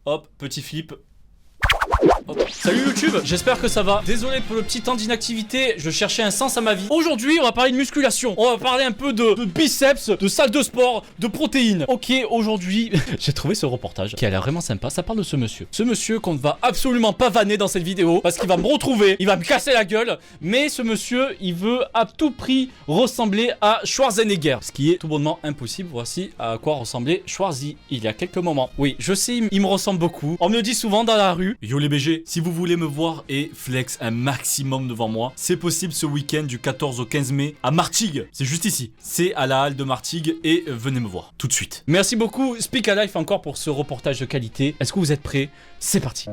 Hop, petit flip. Hop. Salut YouTube, j'espère que ça va. Désolé pour le petit temps d'inactivité, je cherchais un sens à ma vie. Aujourd'hui, on va parler de musculation. On va parler un peu de biceps, de salle de sport, de protéines. Ok, aujourd'hui, j'ai trouvé ce reportage qui a l'air vraiment sympa. Ça parle de ce monsieur. Ce monsieur qu'on ne va absolument pas vanner dans cette vidéo parce qu'il va me retrouver, il va me casser la gueule. Mais ce monsieur, il veut à tout prix ressembler à Schwarzenegger. Ce qui est tout bonnement impossible. Voici à quoi ressemblait Schwarzy il y a quelques moments. Oui, je sais, il me ressemble beaucoup. On me le dit souvent dans la rue. Yo les BG, si vous voulez me voir et flex un maximum devant moi, c'est possible ce week-end du 14 au 15 mai à Martigues. C'est juste ici. C'est à la halle de Martigues et venez me voir tout de suite. Merci beaucoup Speak a Life encore pour ce reportage de qualité. Est-ce que vous êtes prêts? C'est parti.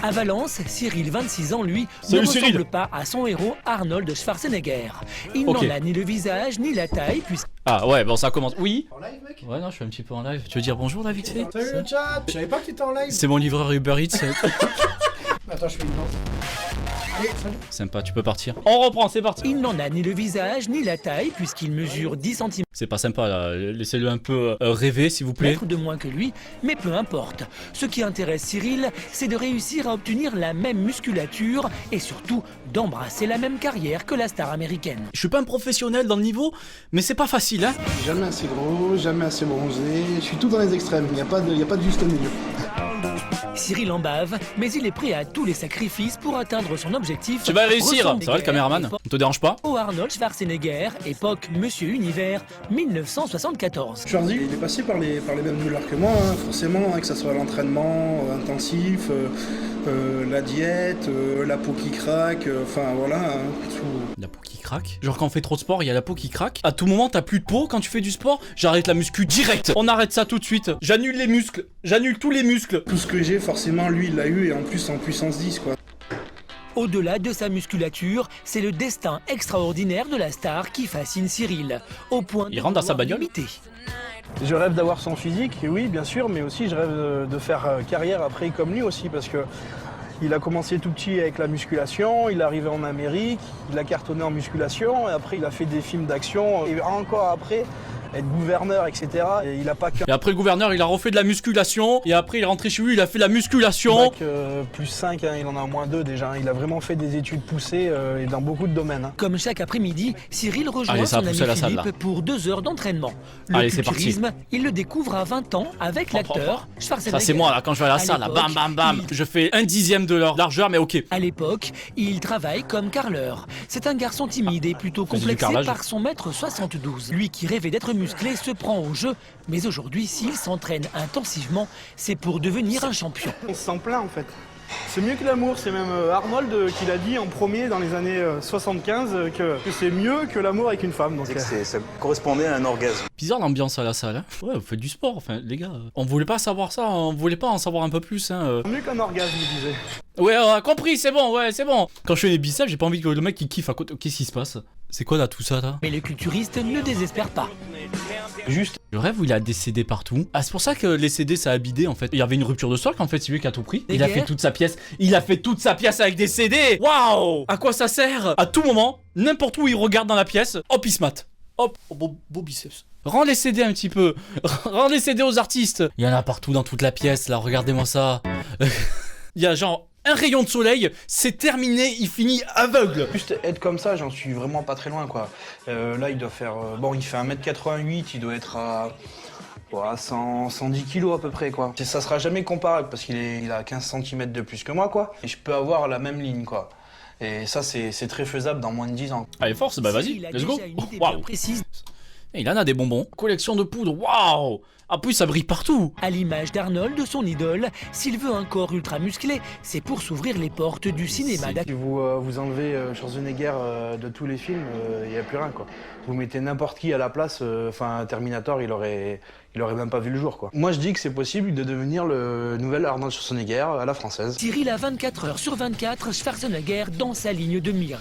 À Valence, Cyril, 26 ans, lui, Salut, ne Cyril. ressemble pas à son héros Arnold Schwarzenegger. Il n'en a ni le visage, ni la taille, puisque... Ah ouais, bon ça commence. Oui. En live, mec? Ouais, non, je suis un petit peu en live. Tu veux dire bonjour là vite fait? Salut le chat! Je savais pas que t'étais en live! C'est mon livreur Uber Eats. Attends, je fais une danse. Allez, salut! Sympa, tu peux partir. On reprend, c'est parti. il n'en a ni le visage, ni la taille, puisqu'il mesure 10 cm C'est pas sympa là, laissez-le un peu rêver s'il vous plaît. de moins que lui, mais peu importe. Ce qui intéresse Cyril, c'est de réussir à obtenir la même musculature et surtout d'embrasser la même carrière que la star américaine. Je suis pas un professionnel dans le niveau, mais c'est pas facile hein. Jamais assez gros, jamais assez bronzé, je suis tout dans les extrêmes, y a pas de juste milieu. Cyril en bave, mais il est prêt à tous les sacrifices pour atteindre son objectif. Tu vas réussir, Ressemble ça va le caméraman? On te dérange pas? au Arnold Schwarzenegger, époque Monsieur Univers, 1974. Schwarzy, il est passé par les mêmes douleurs que moi, hein, forcément, hein, que ça soit l'entraînement intensif, la diète, la peau qui craque, enfin voilà, hein, tout. La peau qui craque? Genre quand on fait trop de sport, il y a la peau qui craque? À tout moment, t'as plus de peau quand tu fais du sport? J'arrête la muscu direct! On arrête ça tout de suite! J'annule les muscles! J'annule tous les muscles! Tout ce que j'ai, forcément, lui, il l'a eu, et en plus en puissance 10, quoi. Au-delà de sa musculature, c'est le destin extraordinaire de la star qui fascine Cyril, au point Il rentre dans sa bagnole? limité. Je rêve d'avoir son physique, oui bien sûr, mais aussi je rêve de faire carrière après comme lui aussi parce que il a commencé tout petit avec la musculation, il est arrivé en Amérique, il a cartonné en musculation, et après il a fait des films d'action, et encore après être gouverneur, etc. Et il a pas qu'un Et après le gouverneur, il a refait de la musculation, et après il est rentré chez lui, il a fait de la musculation. bac plus 5, hein, il en a au moins 2 déjà, hein. Il a vraiment fait des études poussées et dans beaucoup de domaines. Hein. Comme chaque après-midi, Cyril rejoint Allez, ça son va ami pousser à la salle, Philippe là. pour 2 heures d'entraînement. Le Allez, c'est parti. culturisme, il le découvre à 20 ans avec l'acteur Schwarzenegger. Ça c'est moi là, quand je vais à la salle, là, bam bam bam. Je fais 1/10 de leur largeur, mais ok. À l'époque, il travaille comme carreleur. C'est un garçon timide et plutôt Faisais du complexé carrelage. par son mètre 72. Lui qui rêvait d'être musclé se prend au jeu, mais aujourd'hui, s'il s'entraîne intensivement, c'est pour devenir un champion. On se sent plein en fait. C'est mieux que l'amour, c'est même Arnold qui l'a dit en premier dans les années 75 que c'est mieux que l'amour avec une femme. Donc, Ça correspondait à un orgasme. Bizarre l'ambiance à la salle, hein. Ouais, vous faites du sport, enfin, les gars. On voulait pas savoir ça, on voulait pas en savoir un peu plus, hein. mieux qu'un orgasme, il disait. Ouais, on a compris, c'est bon, ouais, c'est bon. Quand je fais les biceps, j'ai pas envie que le mec qui kiffe à côté. Qu'est-ce qui se passe? C'est quoi là, tout ça, là? Mais le culturiste ne désespère pas. Juste. Le rêve où il a des CD partout. Ah, c'est pour ça que les CD ça a bidé en fait. Il y avait une rupture de stock en fait, c'est lui qui a tout pris. Il a fait toute sa pièce. Il a fait toute sa pièce avec des CD. Waouh! À quoi ça sert? À tout moment, n'importe où il regarde dans la pièce, hop, il se mate. Hop, oh, beau biceps. Rends les CD un petit peu. Rends les CD aux artistes. Il y en a partout dans toute la pièce là, regardez-moi ça. Il y a genre un rayon de soleil, c'est terminé, il finit aveugle. Juste être comme ça, j'en suis vraiment pas très loin quoi. Là il doit faire... bon il fait 1m88, il doit être à 110 kilos à peu près quoi. Ça sera jamais comparable parce qu'il a 15 cm de plus que moi quoi. Et je peux avoir la même ligne quoi. Et ça c'est très faisable dans moins de 10 ans. Allez force, bah vas-y, Il a let's go. déjà une idée bien Waouh. précise. Il en a des bonbons. Collection de poudre, waouh. En plus ça brille partout. À l'image d'Arnold, de son idole, s'il veut un corps ultra musclé, c'est pour s'ouvrir les portes du cinéma d'action. Si vous enlevez Schwarzenegger de tous les films, il n'y a plus rien quoi. Vous mettez n'importe qui à la place, enfin Terminator il aurait même pas vu le jour quoi. Moi je dis que c'est possible de devenir le nouvel Arnold Schwarzenegger à la française. Cyril a 24 heures sur 24 Schwarzenegger dans sa ligne de mire.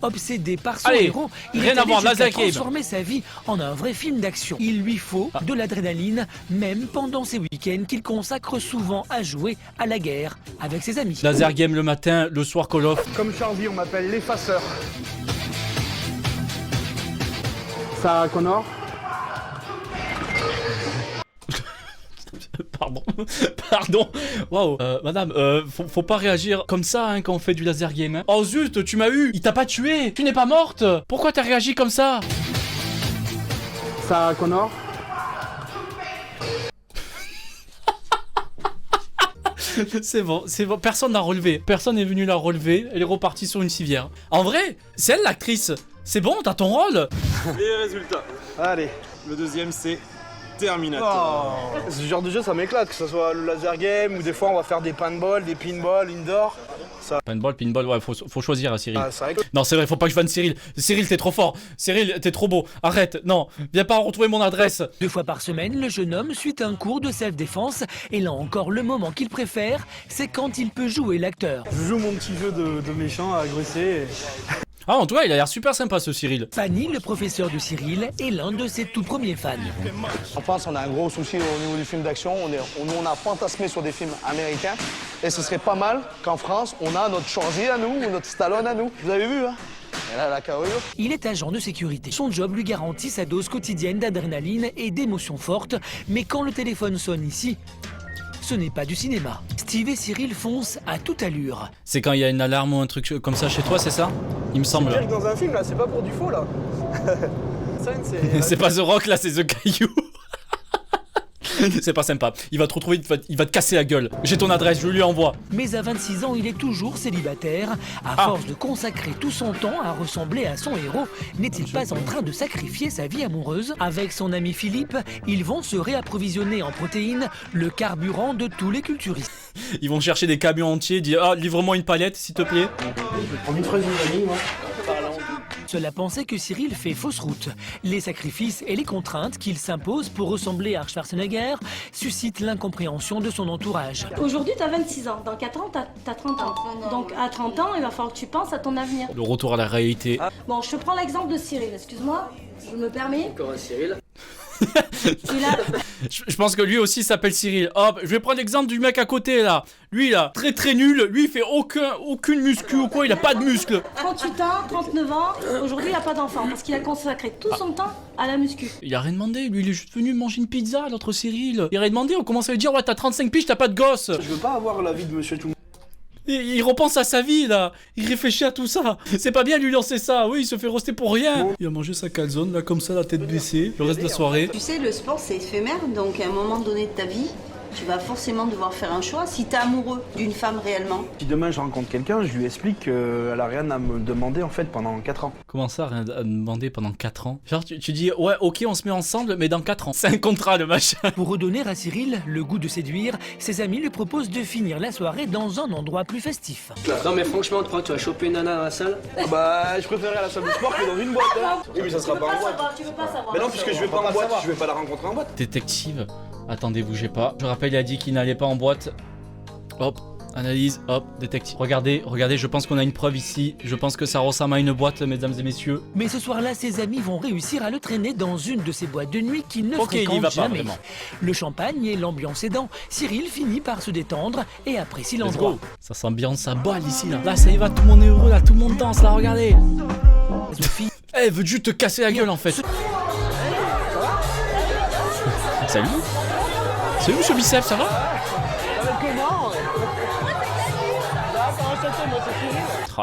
Obsédé par son Allez, héros, il rien est à allé voir, jusqu'à Laser Game. transformer sa vie en un vrai film d'action. Il lui faut de l'adrénaline, même pendant ses week-ends qu'il consacre souvent à jouer à la guerre avec ses amis. Laser game le matin, le soir Call of. Comme Charlie, on m'appelle l'effaceur. Sarah Connor. Pardon. Pardon. Waouh. Madame, faut pas réagir comme ça hein, quand on fait du laser game. Hein. Oh zut, tu m'as eu. Il t'a pas tué. Tu n'es pas morte. Pourquoi t'as réagi comme ça? Sarah Connor. C'est bon. Personne n'a relevé. Personne n'est venu la relever. Elle est repartie sur une civière. En vrai, c'est elle l'actrice. C'est bon, t'as ton rôle. Les résultats. Allez. Le deuxième, c'est Terminator. Ce genre de jeu, ça m'éclate, que ce soit le laser game ou des fois on va faire des paintball, des pinball, indoor. Pinball, ouais, faut choisir, hein, Cyril. Ah, c'est vrai que... Non, c'est vrai, faut pas que je vanne Cyril. Cyril, t'es trop fort. Cyril, t'es trop beau. Arrête, non. Viens pas retrouver mon adresse. 2 fois par semaine, le jeune homme suit un cours de self-défense. Et là encore, le moment qu'il préfère, c'est quand il peut jouer l'acteur. Je joue mon petit jeu de méchant à agresser. Ah, en tout cas, il a l'air super sympa ce Cyril. Fanny, le professeur de Cyril, est l'un de ses tout premiers fans. En France, on a un gros souci au niveau du film d'action. On a fantasmé sur des films américains. Et ce serait pas mal qu'en France, on a notre Schwarzy à nous, ou notre Stallone à nous. Vous avez vu, hein? Et là, la carrure. Il est agent de sécurité. Son job lui garantit sa dose quotidienne d'adrénaline et d'émotions fortes. Mais quand le téléphone sonne ici, ce n'est pas du cinéma. Steve et Cyril foncent à toute allure. C'est quand il y a une alarme ou un truc comme ça chez toi, c'est ça? Il me semble. C'est pire que dans un film, là, c'est pas pour du faux, là. C'est pas The Rock, là, c'est The Caillou. C'est pas sympa. Il va te retrouver, il va te casser la gueule. J'ai ton adresse, je lui envoie. Mais à 26 ans, il est toujours célibataire. À force de consacrer tout son temps à ressembler à son héros, n'est-il pas en train de sacrifier sa vie amoureuse? Avec son ami Philippe, ils vont se réapprovisionner en protéines, le carburant de tous les culturistes. Ils vont chercher des camions entiers, dire ah, livre-moi une palette, s'il te plaît. On une fraise de vanille, moi. Cela pensait que Cyril fait fausse route. Les sacrifices et les contraintes qu'il s'impose pour ressembler à Schwarzenegger suscitent l'incompréhension de son entourage. Aujourd'hui, tu as 26 ans. Dans 4 ans, tu as 30 ans. Donc, à 30 ans, il va falloir que tu penses à ton avenir. Le retour à la réalité. Bon, je te prends l'exemple de Cyril. Excuse-moi, je me permets. Encore un Cyril. Il a... Je pense que lui aussi s'appelle Cyril. Hop, je vais prendre l'exemple du mec à côté là. Lui là, très très nul. Lui il fait aucune muscu ou quoi, il a pas de muscles. 38 ans, 39 ans. Aujourd'hui, il n'a pas d'enfant parce qu'il a consacré tout son temps à la muscu. Il a rien demandé. Lui il est juste venu manger une pizza, l'autre Cyril. Il a rien demandé. On commence à lui dire ouais, t'as 35 piges, t'as pas de gosse. Je veux pas avoir la vie de monsieur tout le monde. Il repense à sa vie là, il réfléchit à tout ça. C'est pas bien de lui lancer ça, oui, il se fait roster pour rien. Il a mangé sa calzone là comme ça, la tête baissée, le reste de la soirée. Tu sais, le sport c'est éphémère, donc à un moment donné de ta vie, tu vas forcément devoir faire un choix si t'es amoureux d'une femme réellement. Si demain je rencontre quelqu'un, je lui explique qu'elle a rien à me demander en fait pendant 4 ans. Comment ça, rien à demander pendant 4 ans? Genre tu dis ouais ok on se met ensemble mais dans 4 ans. C'est un contrat le machin. Pour redonner à Cyril le goût de séduire, ses amis lui proposent de finir la soirée dans un endroit plus festif. Non mais franchement, tu crois que tu vas choper une nana dans la salle? Bah je préférerais à la salle de sport que dans une boîte. Hein. Oui mais ça sera pas en boîte. Tu veux pas savoir. Mais non puisque je vais pas en boîte, je vais pas la rencontrer en boîte. Détective, attendez bougez pas. Je rappelle il a dit qu'il n'allait pas en boîte. Hop. Analyse, hop, détective. Regardez, je pense qu'on a une preuve ici. Je pense que ça ressemble à une boîte, mesdames et messieurs. Mais ce soir-là, ses amis vont réussir à le traîner dans une de ces boîtes de nuit qu'il ne Ok, il y fréquente va pas, jamais. vraiment. Le champagne et l'ambiance aidant, Cyril finit par se détendre et apprécie Let's l'endroit. go. Ça s'ambiance à balle ici là. Là ça y va, tout le monde est heureux là, tout le monde danse là, regardez. Sophie, Eh, elle veut juste te casser la gueule en fait. Salut. Salut monsieur Bicep, ça va?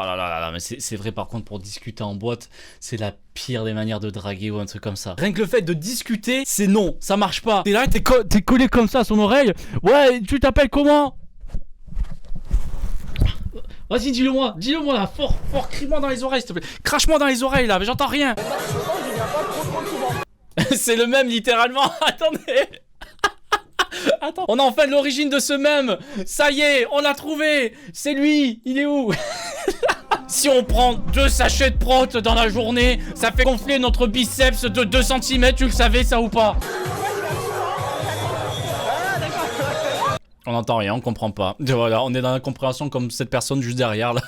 Oh là là là là, mais c'est vrai par contre pour discuter en boîte, c'est la pire des manières de draguer ou un truc comme ça. Rien que le fait de discuter, c'est non, ça marche pas. T'es là, t'es collé comme ça à son oreille. Ouais, tu t'appelles comment? Vas-y, dis-le-moi là, fort, crie-moi dans les oreilles s'il te plaît. Crache-moi dans les oreilles là, mais j'entends rien. C'est le même littéralement, attendez. Attends, on a enfin l'origine de ce même. Ça y est, on l'a trouvé. C'est lui, il est où? Si on prend 2 sachets de prot dans la journée, ça fait gonfler notre biceps de 2 cm, tu le savais ça ou pas? On n'entend rien, on comprend pas. Voilà, on est dans la compréhension comme cette personne juste derrière là.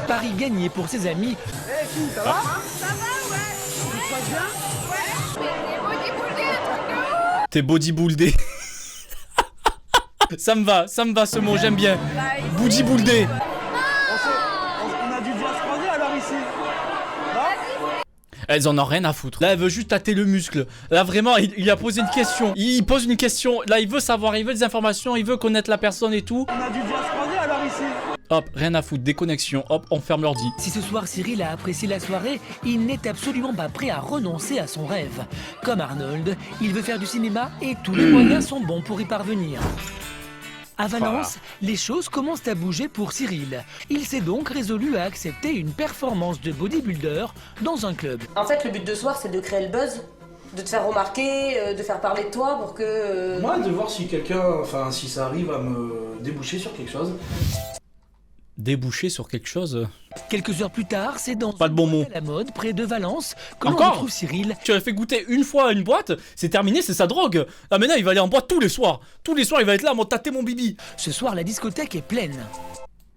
Paris gagné pour ses amis. Ça va, ouais. Tu te passes bien? Ouais. T'es bodybuildé. Ça me va ce mot, j'aime bien. Bodybuildé. On a dû déjà se croiser alors ici. Elles en ont rien à foutre. Là, elle veut juste tâter le muscle. Là, vraiment, il a posé une question. Il pose une question. Là, il veut savoir, il veut des informations, il veut connaître la personne et tout. On a dû bien se croiser alors ici. Hop, rien à foutre, déconnexion. Hop, on ferme l'ordi. Si ce soir Cyril a apprécié la soirée, il n'est absolument pas prêt à renoncer à son rêve. Comme Arnold, il veut faire du cinéma et tous les moyens sont bons pour y parvenir. À Valence, les choses commencent à bouger pour Cyril. Il s'est donc résolu à accepter une performance de bodybuilder dans un club. En fait, le but de ce soir, c'est de créer le buzz, de te faire remarquer, de faire parler de toi pour que... Moi, de voir si quelqu'un, enfin, si ça arrive à me déboucher sur quelque chose. Déboucher sur quelque chose. Quelques heures plus tard, c'est dans Pas de bon mot. à la mode près de Valence que l'on Encore retrouve Cyril. Tu as fait goûter une fois à une boîte, c'est terminé, c'est sa drogue. Ah, maintenant, il va aller en boîte tous les soirs. Tous les soirs, il va être là à m'en tâter mon bibi. Ce soir, la discothèque est pleine.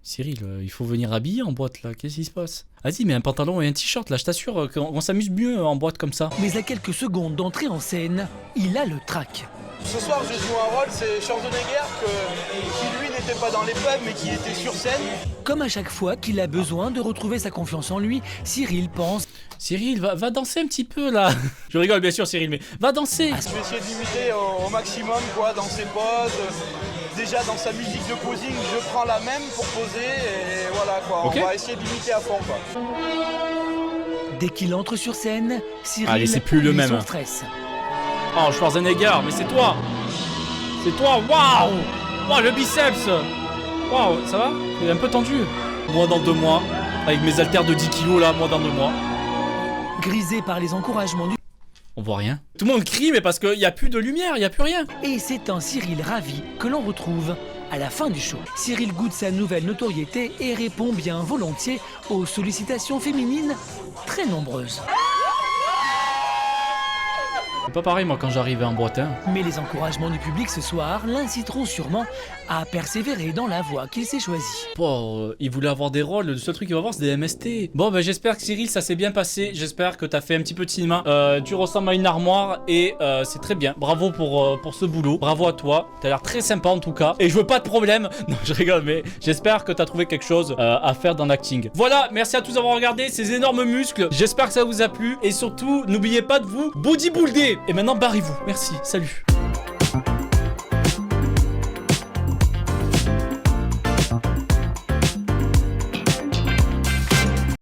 Cyril, il faut venir habillé en boîte là, qu'est-ce qui se passe? Vas-y, mets un pantalon et un t-shirt là, je t'assure qu'on s'amuse mieux en boîte comme ça. Mais à quelques secondes d'entrer en scène, il a le trac. Ce soir, je joue un rôle, c'est Schwarzenegger, qui lui n'était pas dans les pubs, mais qui était sur scène. Comme à chaque fois qu'il a besoin de retrouver sa confiance en lui, Cyril pense... Cyril, va danser un petit peu là. Je rigole bien sûr Cyril, mais va danser. Je vais essayer de l'imiter au maximum, quoi, dans ses poses. Déjà dans sa musique de posing, je prends la même pour poser, et voilà quoi, Okay. On va essayer de l'imiter à fond quoi. Dès qu'il entre sur scène, Cyril Allez, c'est plus le oublie même. son stress. Oh, Schwarzenegger, mais c'est toi. C'est toi, waouh. Waouh, le biceps. Waouh, ça va? Il est un peu tendu. Moi dans 2 mois, avec mes haltères de 10 kilos là, moi dans 2 mois. Grisé par les encouragements du... On voit rien. Tout le monde crie, mais parce qu'il n'y a plus de lumière, il n'y a plus rien. Et c'est un Cyril ravi que l'on retrouve à la fin du show. Cyril goûte sa nouvelle notoriété et répond bien volontiers aux sollicitations féminines très nombreuses. C'est pas pareil moi quand j'arrivais en boîte, hein. Mais les encouragements du public ce soir l'inciteront sûrement à persévérer dans la voie qu'il s'est choisie. Bon, il voulait avoir des rôles, le seul truc qu'il va avoir c'est des MST. Bon, bah j'espère que Cyril ça s'est bien passé, j'espère que t'as fait un petit peu de cinéma. Tu ressembles à une armoire et c'est très bien. Bravo pour ce boulot, bravo à toi, t'as l'air très sympa en tout cas. Et je veux pas de problème, non je rigole mais j'espère que t'as trouvé quelque chose à faire dans l'acting. Voilà, merci à tous d'avoir regardé ces énormes muscles, j'espère que ça vous a plu. Et surtout, n'oubliez pas de vous bodybuilder. Et maintenant barrez-vous, merci, salut.